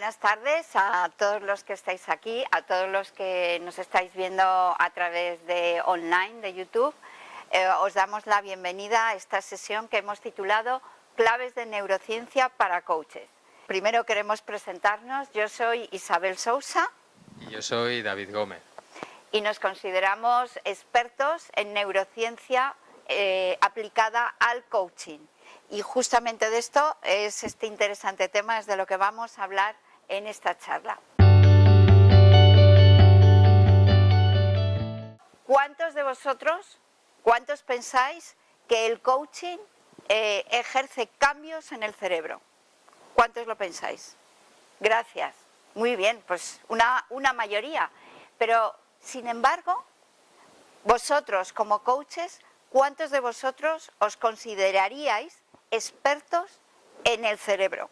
Buenas tardes a todos los que estáis aquí, a todos los que nos estáis viendo a través de online, de YouTube. Os damos la bienvenida a esta sesión que hemos titulado Claves de Neurociencia para Coaches. Primero queremos presentarnos. Yo soy Isabel Sousa. Y yo soy David Gómez. Y nos consideramos expertos en neurociencia aplicada al coaching. Y justamente de esto es este interesante tema, es de lo que vamos a hablar en esta charla. ¿Cuántos de vosotros, cuántos pensáis que el coaching ejerce cambios en el cerebro? ¿Cuántos lo pensáis? Gracias. Muy bien, pues una mayoría. Pero, sin embargo, vosotros como coaches, ¿cuántos de vosotros os consideraríais expertos en el cerebro?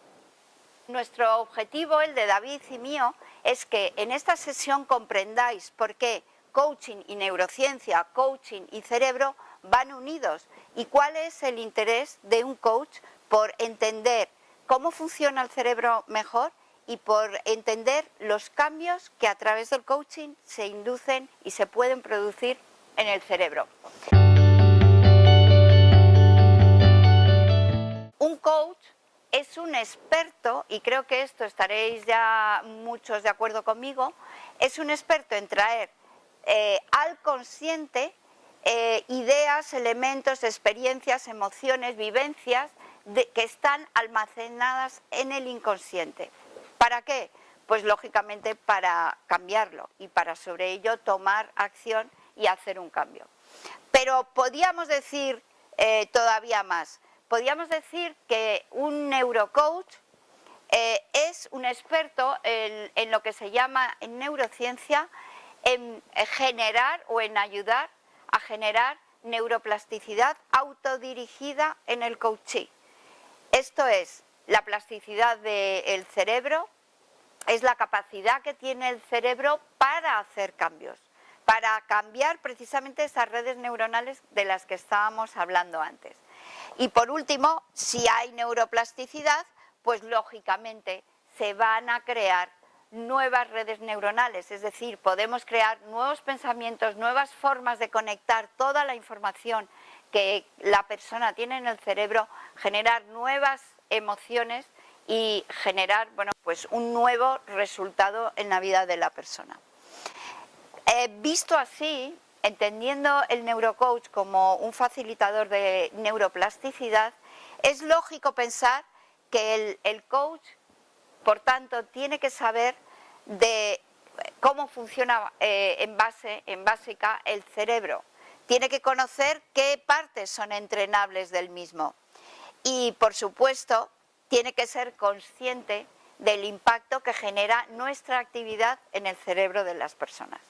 Nuestro objetivo, el de David y mío, es que en esta sesión comprendáis por qué coaching y neurociencia, coaching y cerebro van unidos y cuál es el interés de un coach por entender cómo funciona el cerebro mejor y por entender los cambios que a través del coaching se inducen y se pueden producir en el cerebro. Un coach es un experto, y creo que esto estaréis ya muchos de acuerdo conmigo, es un experto en traer al consciente ideas, elementos, experiencias, emociones, vivencias que están almacenadas en el inconsciente. ¿Para qué? Pues lógicamente para cambiarlo y para sobre ello tomar acción y hacer un cambio. Pero podríamos decir todavía más. Podríamos decir que un neurocoach es un experto en lo que se llama en neurociencia en generar o en ayudar a generar neuroplasticidad autodirigida en el coachee. Esto es, la plasticidad del cerebro es la capacidad que tiene el cerebro para hacer cambios, para cambiar precisamente esas redes neuronales de las que estábamos hablando antes. Y por último, si hay neuroplasticidad, pues lógicamente se van a crear nuevas redes neuronales, es decir, podemos crear nuevos pensamientos, nuevas formas de conectar toda la información que la persona tiene en el cerebro, generar nuevas emociones y generar, bueno, pues un nuevo resultado en la vida de la persona. Visto así, entendiendo el neurocoach como un facilitador de neuroplasticidad, es lógico pensar que el coach, por tanto, tiene que saber de cómo funciona en básica el cerebro. Tiene que conocer qué partes son entrenables del mismo. Y, por supuesto, tiene que ser consciente del impacto que genera nuestra actividad en el cerebro de las personas.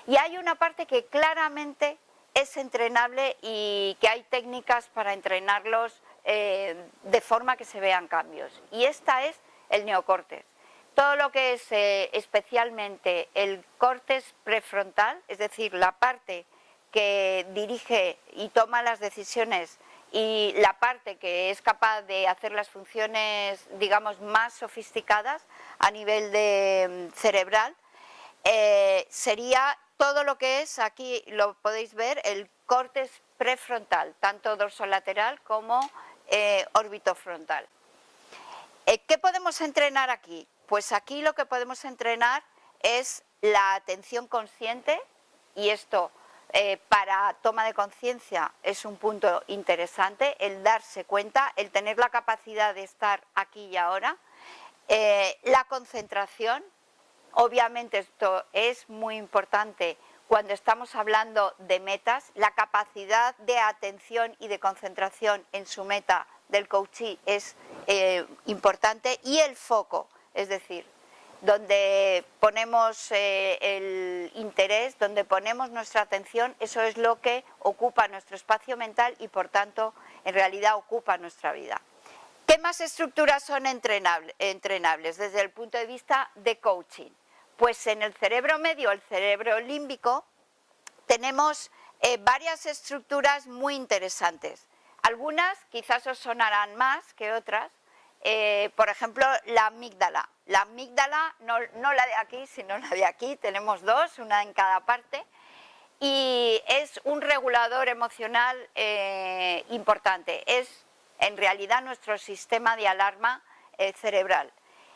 Y hay una parte que claramente es entrenable y que hay técnicas para entrenarlos de forma que se vean cambios. Y esta es el neocórtex. Todo lo que es especialmente el córtex prefrontal, es decir, la parte que dirige y toma las decisiones y la parte que es capaz de hacer las funciones, digamos, más sofisticadas a nivel cerebral, sería todo lo que es, aquí lo podéis ver, el córtex prefrontal, tanto dorsolateral como orbitofrontal. ¿Qué podemos entrenar aquí? Pues aquí lo que podemos entrenar es la atención consciente, y esto para toma de conciencia es un punto interesante, el darse cuenta, el tener la capacidad de estar aquí y ahora, la concentración. Obviamente esto es muy importante cuando estamos hablando de metas, la capacidad de atención y de concentración en su meta del coachee es importante, y el foco, es decir, donde ponemos el interés, donde ponemos nuestra atención, eso es lo que ocupa nuestro espacio mental y por tanto en realidad ocupa nuestra vida. ¿Qué más estructuras son entrenables desde el punto de vista de coaching? Pues en el cerebro medio, el cerebro límbico, tenemos varias estructuras muy interesantes. Algunas quizás os sonarán más que otras. Por ejemplo, la amígdala. La amígdala, no la de aquí, sino la de aquí, tenemos dos, una en cada parte, y es un regulador emocional importante. Es en realidad nuestro sistema de alarma cerebral.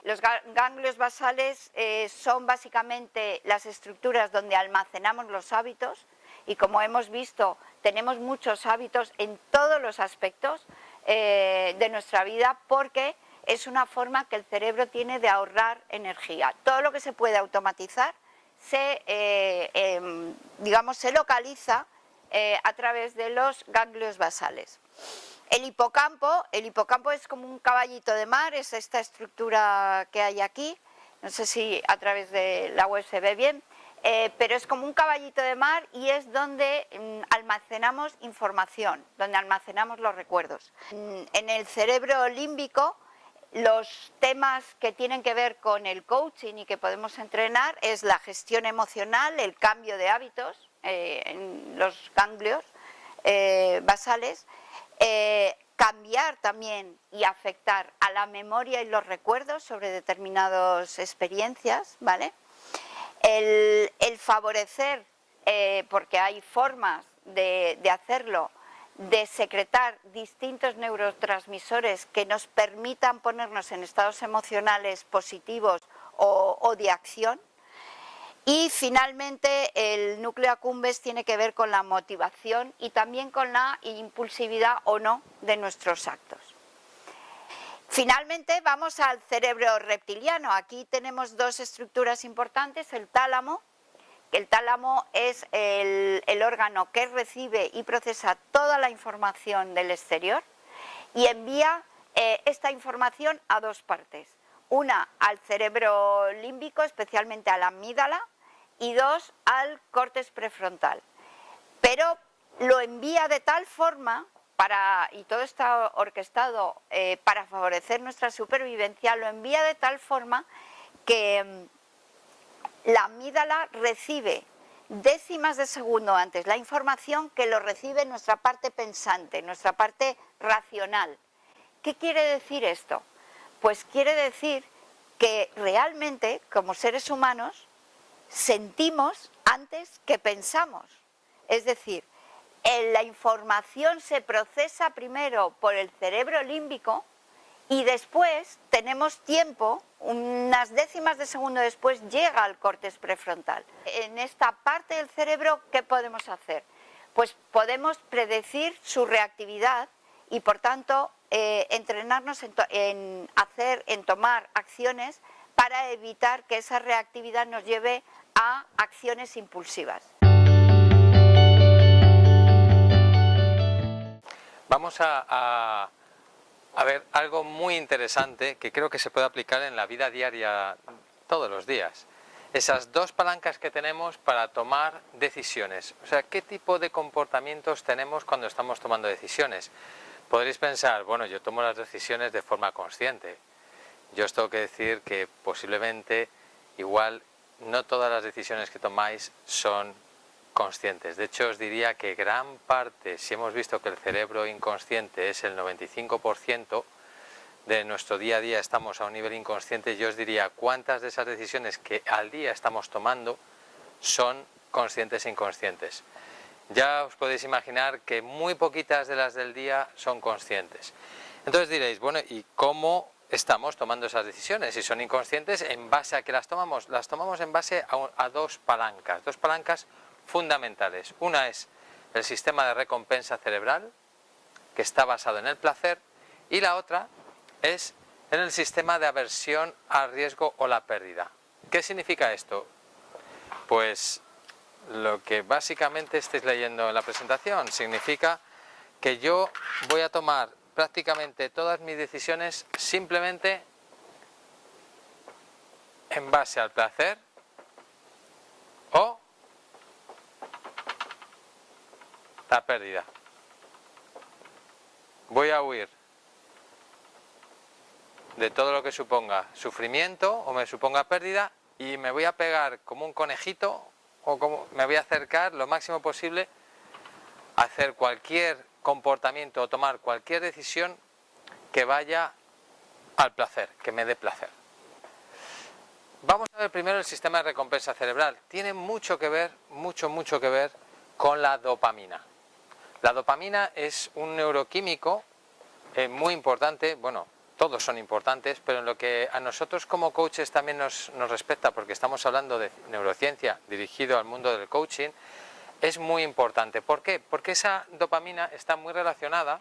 Los ganglios basales son básicamente las estructuras donde almacenamos los hábitos, y como hemos visto, tenemos muchos hábitos en todos los aspectos de nuestra vida, porque es una forma que el cerebro tiene de ahorrar energía. Todo lo que se puede automatizar se localiza a través de los ganglios basales. El hipocampo es como un caballito de mar, es esta estructura que hay aquí, no sé si a través de la web se ve bien, pero es como un caballito de mar y es donde almacenamos información, donde almacenamos los recuerdos. En el cerebro límbico, los temas que tienen que ver con el coaching y que podemos entrenar es la gestión emocional, el cambio de hábitos en los ganglios basales, cambiar también y afectar a la memoria y los recuerdos sobre determinadas experiencias, ¿vale? El favorecer, porque hay formas de hacerlo, de secretar distintos neurotransmisores que nos permitan ponernos en estados emocionales positivos o de acción. Y finalmente el núcleo accumbens tiene que ver con la motivación y también con la impulsividad o no de nuestros actos. Finalmente vamos al cerebro reptiliano. Aquí tenemos dos estructuras importantes, el tálamo. El tálamo es el órgano que recibe y procesa toda la información del exterior y envía esta información a dos partes. Una al cerebro límbico, especialmente a la amígdala, y dos al córtex prefrontal. Pero lo envía de tal forma, y todo está orquestado para favorecer nuestra supervivencia, lo envía de tal forma que la amígdala recibe décimas de segundo antes la información que lo recibe nuestra parte pensante, nuestra parte racional. ¿Qué quiere decir esto? Pues quiere decir que realmente, como seres humanos, sentimos antes que pensamos. Es decir, la información se procesa primero por el cerebro límbico y después tenemos tiempo, unas décimas de segundo después llega al córtex prefrontal. En esta parte del cerebro, ¿qué podemos hacer? Pues podemos predecir su reactividad y por tanto entrenarnos en tomar acciones para evitar que esa reactividad nos lleve a acciones impulsivas. Vamos a ver algo muy interesante que creo que se puede aplicar en la vida diaria todos los días. Esas dos palancas que tenemos para tomar decisiones. O sea, ¿qué tipo de comportamientos tenemos cuando estamos tomando decisiones? Podréis pensar, bueno, yo tomo las decisiones de forma consciente. Yo os tengo que decir que posiblemente igual no todas las decisiones que tomáis son conscientes. De hecho, os diría que gran parte, si hemos visto que el cerebro inconsciente es el 95% de nuestro día a día, estamos a un nivel inconsciente, yo os diría cuántas de esas decisiones que al día estamos tomando son conscientes e inconscientes. Ya os podéis imaginar que muy poquitas de las del día son conscientes. Entonces diréis, bueno, ¿y cómo estamos tomando esas decisiones? Si son inconscientes, ¿en base a qué las tomamos? Las tomamos en base a dos palancas fundamentales. Una es el sistema de recompensa cerebral, que está basado en el placer, y la otra es en el sistema de aversión al riesgo o la pérdida. ¿Qué significa esto? Pues lo que básicamente estáis leyendo en la presentación significa que yo voy a tomar prácticamente todas mis decisiones simplemente en base al placer o la pérdida. Voy a huir de todo lo que suponga sufrimiento o me suponga pérdida y me voy a pegar como un conejito o me voy a acercar lo máximo posible a hacer cualquier comportamiento o tomar cualquier decisión que vaya al placer, que me dé placer. Vamos a ver primero el sistema de recompensa cerebral. Tiene mucho que ver, mucho que ver con la dopamina. La dopamina es un neuroquímico muy importante, bueno, todos son importantes, pero en lo que a nosotros como coaches también nos respecta, porque estamos hablando de neurociencia dirigido al mundo del coaching, es muy importante. ¿Por qué? Porque esa dopamina está muy relacionada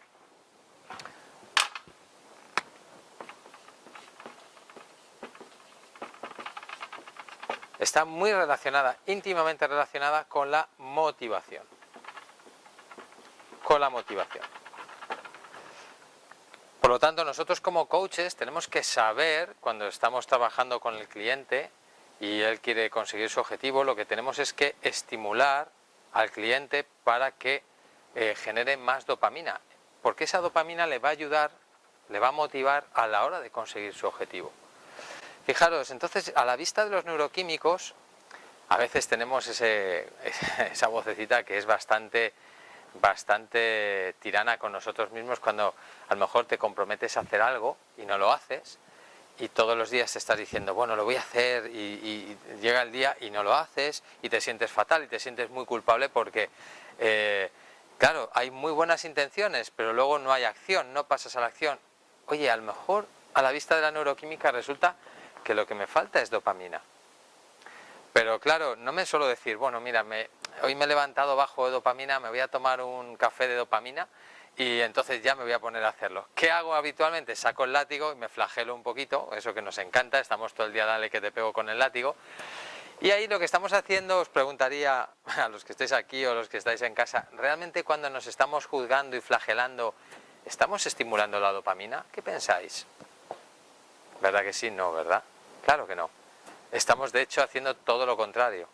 íntimamente relacionada con la motivación. Por lo tanto, nosotros como coaches tenemos que saber, cuando estamos trabajando con el cliente y él quiere conseguir su objetivo, lo que tenemos es que estimular al cliente para que genere más dopamina, porque esa dopamina le va a ayudar, le va a motivar a la hora de conseguir su objetivo. Fijaros, entonces, a la vista de los neuroquímicos, a veces tenemos esa vocecita que es bastante tirana con nosotros mismos, cuando a lo mejor te comprometes a hacer algo y no lo haces, y todos los días te estás diciendo, bueno, lo voy a hacer, y llega el día y no lo haces, y te sientes fatal y te sientes muy culpable porque, claro, hay muy buenas intenciones, pero luego no hay acción, no pasas a la acción. Oye, a lo mejor a la vista de la neuroquímica resulta que lo que me falta es dopamina. Pero claro, no me suelo decir, bueno, mira, hoy me he levantado bajo de dopamina, me voy a tomar un café de dopamina y entonces ya me voy a poner a hacerlo. ¿Qué hago habitualmente? Saco el látigo y me flagelo un poquito, eso que nos encanta, estamos todo el día dale que te pego con el látigo. Y ahí lo que estamos haciendo, os preguntaría a los que estéis aquí o los que estáis en casa, ¿realmente cuando nos estamos juzgando y flagelando, estamos estimulando la dopamina? ¿Qué pensáis? ¿Verdad que sí? No, ¿verdad? Claro que no. Estamos de hecho haciendo todo lo contrario.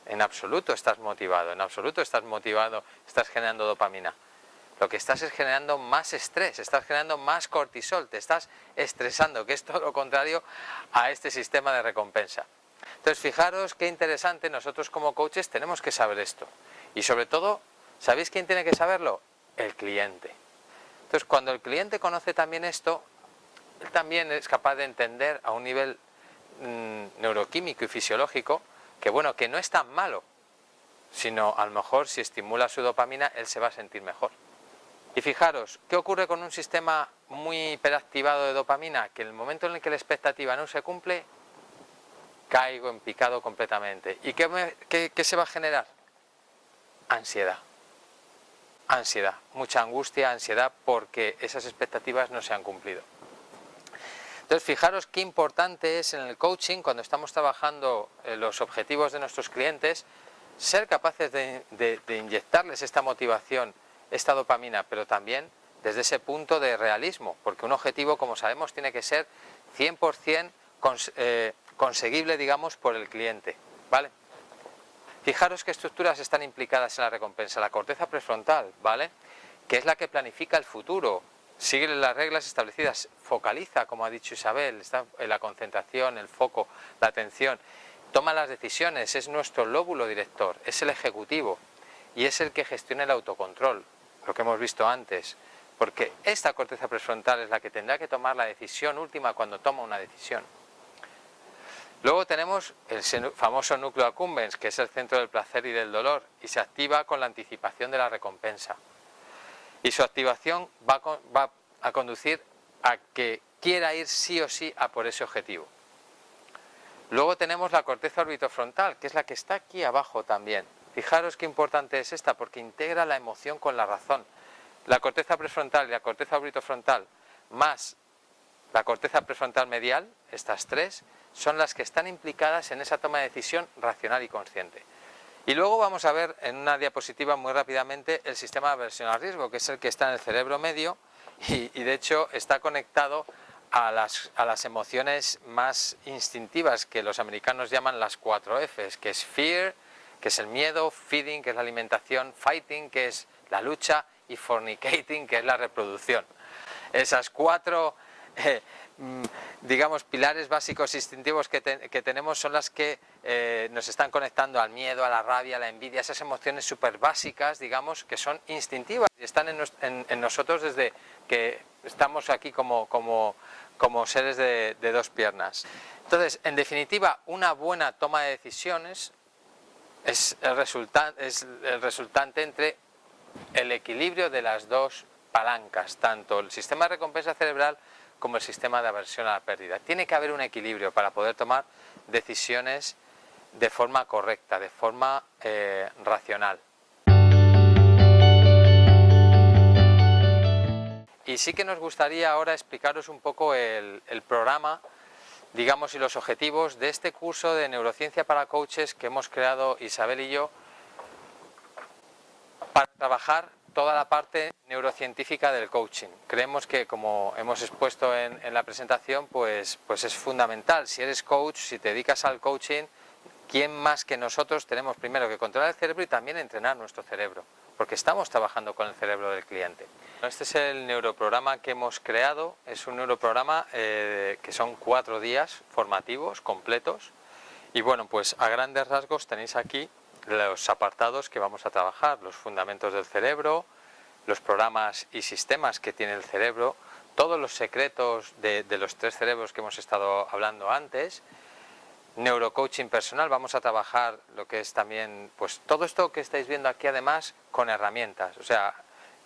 En absoluto estás motivado, estás generando dopamina. Lo que estás es generando más estrés, estás generando más cortisol, te estás estresando, que es todo lo contrario a este sistema de recompensa. Entonces, fijaros qué interesante, nosotros como coaches tenemos que saber esto. Y sobre todo, ¿sabéis quién tiene que saberlo? El cliente. Entonces, cuando el cliente conoce también esto, él también es capaz de entender a un nivel neuroquímico y fisiológico que bueno, que no es tan malo, sino a lo mejor si estimula su dopamina él se va a sentir mejor. Y fijaros, ¿qué ocurre con un sistema muy hiperactivado de dopamina? Que en el momento en el que la expectativa no se cumple, caigo en picado completamente. ¿Y qué se va a generar? Ansiedad, mucha angustia, ansiedad, porque esas expectativas no se han cumplido. Entonces, fijaros qué importante es en el coaching, cuando estamos trabajando los objetivos de nuestros clientes, ser capaces de inyectarles esta motivación, esta dopamina, pero también desde ese punto de realismo, porque un objetivo, como sabemos, tiene que ser 100% conseguible, digamos, por el cliente, ¿vale? Fijaros qué estructuras están implicadas en la recompensa. La corteza prefrontal, ¿vale?, que es la que planifica el futuro, sigue las reglas establecidas, focaliza, como ha dicho Isabel, está en la concentración, el foco, la atención, toma las decisiones, es nuestro lóbulo director, es el ejecutivo y es el que gestiona el autocontrol, lo que hemos visto antes, porque esta corteza prefrontal es la que tendrá que tomar la decisión última cuando toma una decisión. Luego tenemos el famoso núcleo accumbens, que es el centro del placer y del dolor, y se activa con la anticipación de la recompensa. Y su activación va a conducir a que quiera ir sí o sí a por ese objetivo. Luego tenemos la corteza orbitofrontal, que es la que está aquí abajo también. Fijaros qué importante es esta, porque integra la emoción con la razón. La corteza prefrontal y la corteza orbitofrontal más la corteza prefrontal medial, estas tres, son las que están implicadas en esa toma de decisión racional y consciente. Y luego vamos a ver en una diapositiva muy rápidamente el sistema de aversión al riesgo, que es el que está en el cerebro medio y de hecho está conectado a las emociones más instintivas, que los americanos llaman las 4 Fs, que es fear, que es el miedo, feeding, que es la alimentación, fighting, que es la lucha, y fornicating, que es la reproducción. Esas 4 digamos, pilares básicos instintivos que tenemos son las que nos están conectando al miedo, a la rabia, a la envidia, esas emociones súper básicas, digamos, que son instintivas y están en nosotros desde que estamos aquí como seres de dos piernas. Entonces, en definitiva, una buena toma de decisiones es el resultante entre el equilibrio de las dos palancas, tanto el sistema de recompensa cerebral como el sistema de aversión a la pérdida. Tiene que haber un equilibrio para poder tomar decisiones de forma correcta, de forma racional. Y sí que nos gustaría ahora explicaros un poco el programa, digamos, y los objetivos de este curso de neurociencia para coaches que hemos creado Isabel y yo para trabajar toda la parte neurocientífica del coaching. Creemos que, como hemos expuesto en la presentación, pues es fundamental. Si eres coach, si te dedicas al coaching, ¿quién más que nosotros tenemos primero que controlar el cerebro y también entrenar nuestro cerebro? Porque estamos trabajando con el cerebro del cliente. Este es el neuroprograma que hemos creado. Es un neuroprograma que son 4 días formativos completos. Y bueno, pues a grandes rasgos tenéis aquí los apartados que vamos a trabajar: los fundamentos del cerebro, los programas y sistemas que tiene el cerebro, todos los secretos de los 3 cerebros que hemos estado hablando antes, neurocoaching personal. Vamos a trabajar lo que es también, pues todo esto que estáis viendo aquí, además con herramientas. O sea,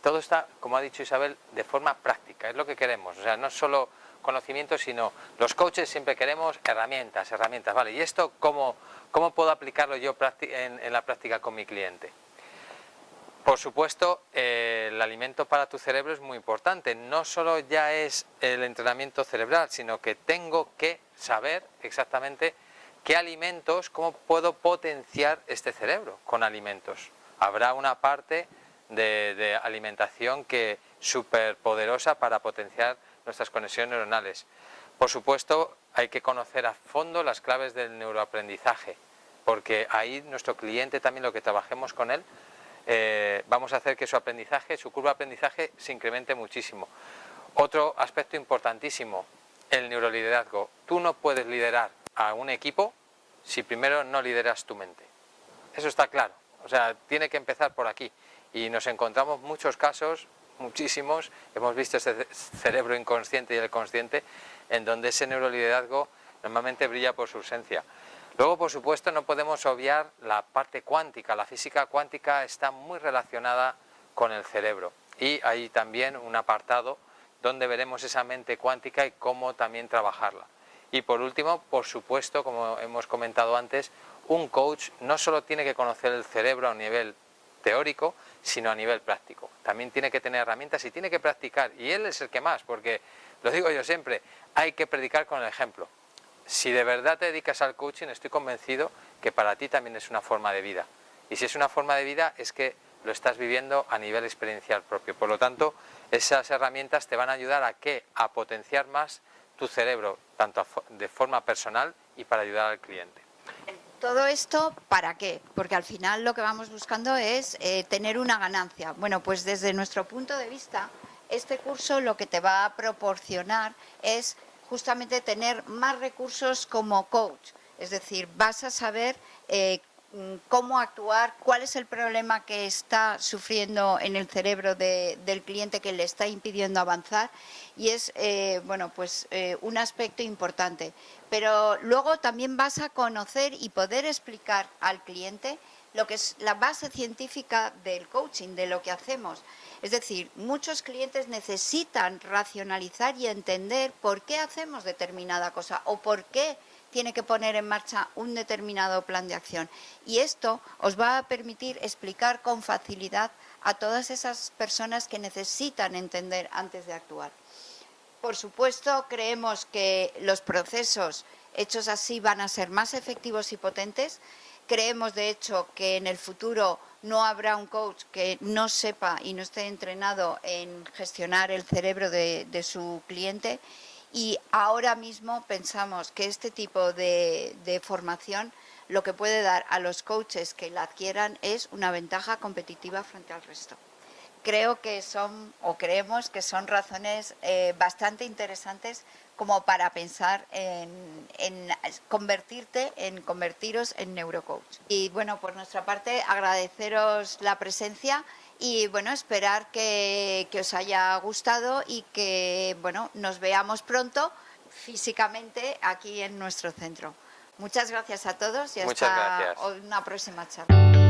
todo está, como ha dicho Isabel, de forma práctica, es lo que queremos. O sea, no solo conocimiento, sino los coaches siempre queremos herramientas, ¿vale? ¿Y esto cómo puedo aplicarlo yo en la práctica con mi cliente? Por supuesto, el alimento para tu cerebro es muy importante. No solo ya es el entrenamiento cerebral, sino que tengo que saber exactamente qué alimentos, cómo puedo potenciar este cerebro con alimentos. Habrá una parte de alimentación que súper poderosa para potenciar nuestras conexiones neuronales. Por supuesto, hay que conocer a fondo las claves del neuroaprendizaje, porque ahí nuestro cliente, también lo que trabajemos con él, vamos a hacer que su aprendizaje, su curva de aprendizaje se incremente muchísimo. Otro aspecto importantísimo, el neuroliderazgo. Tú no puedes liderar a un equipo si primero no lideras tu mente. Eso está claro. O sea, tiene que empezar por aquí. Y nos encontramos muchos casos, muchísimos, hemos visto ese cerebro inconsciente y el consciente, en donde ese neuroliderazgo normalmente brilla por su ausencia. Luego, por supuesto, no podemos obviar la parte cuántica. La física cuántica está muy relacionada con el cerebro. Y hay también un apartado donde veremos esa mente cuántica y cómo también trabajarla. Y por último, por supuesto, como hemos comentado antes, un coach no solo tiene que conocer el cerebro a un nivel teórico, sino a nivel práctico. También tiene que tener herramientas y tiene que practicar. Y él es el que más, porque, lo digo yo siempre, hay que predicar con el ejemplo. Si de verdad te dedicas al coaching, estoy convencido que para ti también es una forma de vida. Y si es una forma de vida, es que lo estás viviendo a nivel experiencial propio. Por lo tanto, esas herramientas te van a ayudar a potenciar más tu cerebro, tanto de forma personal y para ayudar al cliente. Todo esto, ¿para qué? Porque al final lo que vamos buscando es tener una ganancia. Bueno, pues desde nuestro punto de vista, este curso lo que te va a proporcionar es justamente tener más recursos como coach. Es decir, vas a saber cómo actuar, cuál es el problema que está sufriendo en el cerebro del cliente que le está impidiendo avanzar, y es un aspecto importante. Pero luego también vas a conocer y poder explicar al cliente lo que es la base científica del coaching, de lo que hacemos. Es decir, muchos clientes necesitan racionalizar y entender por qué hacemos determinada cosa o por qué tiene que poner en marcha un determinado plan de acción. Y esto os va a permitir explicar con facilidad a todas esas personas que necesitan entender antes de actuar. Por supuesto, creemos que los procesos hechos así van a ser más efectivos y potentes. Creemos, de hecho, que en el futuro no habrá un coach que no sepa y no esté entrenado en gestionar el cerebro de su cliente. Y ahora mismo pensamos que este tipo de formación lo que puede dar a los coaches que la adquieran es una ventaja competitiva frente al resto. Creo que creemos que son razones bastante interesantes como para pensar en convertiros en neurocoach. Y bueno, por nuestra parte, agradeceros la presencia y bueno, esperar que os haya gustado y que bueno, nos veamos pronto físicamente aquí en nuestro centro. Muchas gracias a todos y Muchas hasta gracias. una próxima charla.